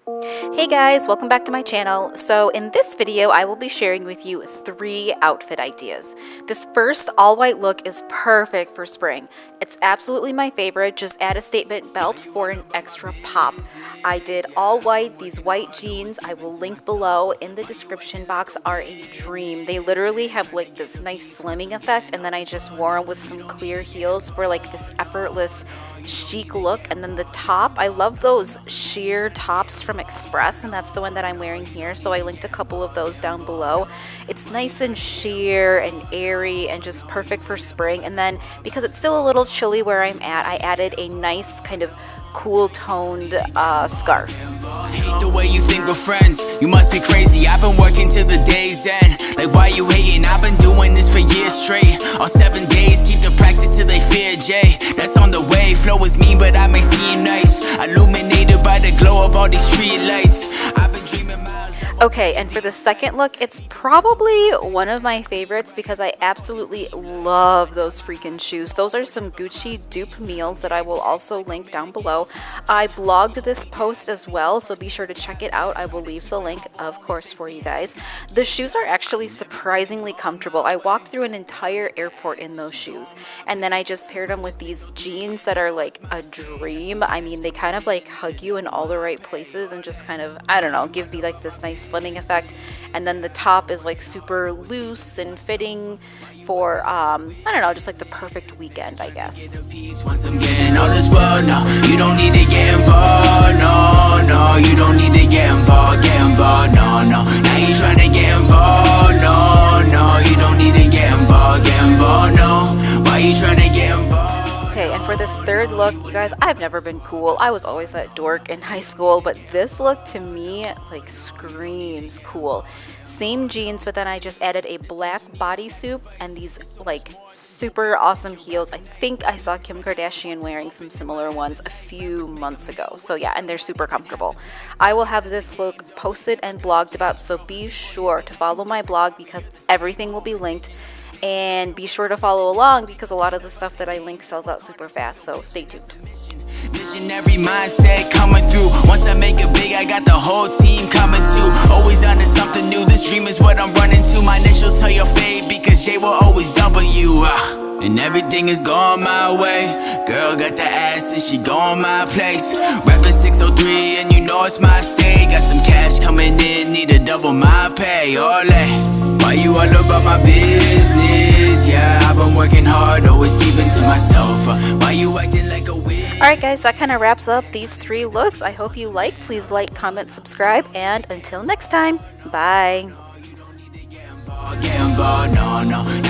Hey guys, welcome back to my channel. So in this video, I will be sharing with you 3 outfit ideas. This first all-white look is perfect for spring. It's absolutely my favorite. Just add a statement belt for an extra pop. I did all white. These white jeans, I will link below in the description box, are a dream. They literally have like this nice slimming effect, and then I just wore them with some clear heels for like this effortless chic look. And then the top, I love those sheer tops from Express, and that's the one that I'm wearing here, so I linked a couple of those down below. It's nice and sheer and airy and just perfect for spring. And then because it's still a little chilly where I'm at, I added a nice kind of cool toned scarf. Hate the way you think we're friends, you must be crazy. I've been working till the day's end. Like, why you hating? I've been doing this for years straight. All 7 days, keep the practice till they fear Jay. That's on the way, flow is mean but I may seem nice. Illuminated by the glow of all these street lights. I've been dreaming miles. Okay, and for the second look, it's probably one of my favorites because I absolutely love those freaking shoes. Those are some Gucci dupe meals that I will also link down below. I blogged this post as well, so be sure to check it out. I will leave the link, of course, for you guys. The shoes are actually surprisingly comfortable. I walked through an entire airport in those shoes, and then I just paired them with these jeans that are like a dream. I mean, they kind of like hug you in all the right places and just kind of, I don't know, give me like this nice slimming effect. And then the top is like super loose and fitting for I don't know, just like the perfect weekend, I guess. Once I'm getting all this world, no, you don't need to get involved, no, you don't need to get involved, no, now you trying to get involved, no, you don't need to get involved, no, why you trying to get involved? Okay, and for this third look, you guys, I've never been cool. I was always that dork in high school, but this look to me like screams cool. Same jeans, but then I just added a black bodysuit and these like super awesome heels. I think I saw Kim Kardashian wearing some similar ones a few months ago. So yeah, and they're super comfortable. I will have this look posted and blogged about, so be sure to follow my blog because everything will be linked. And be sure to follow along because a lot of the stuff that I link sells out super fast, so stay tuned. Visionary mindset coming through. Once I make it big, I got the whole team coming too. Always onto something new. This dream is what I'm running to. My initials tell your fate because J will always W. And everything is going my way. Girl got the ass and she going my place. Rapping 603 and you know it's my state. Got some cash coming in, need to double my pay. Ole. Why you all about my business? Yeah, I've been working hard, always keeping to myself. Why you acting like a witch? Alright guys, that kind of wraps up these 3 looks. I hope you like. Please like, comment, subscribe, and until next time, bye. Get involved, no.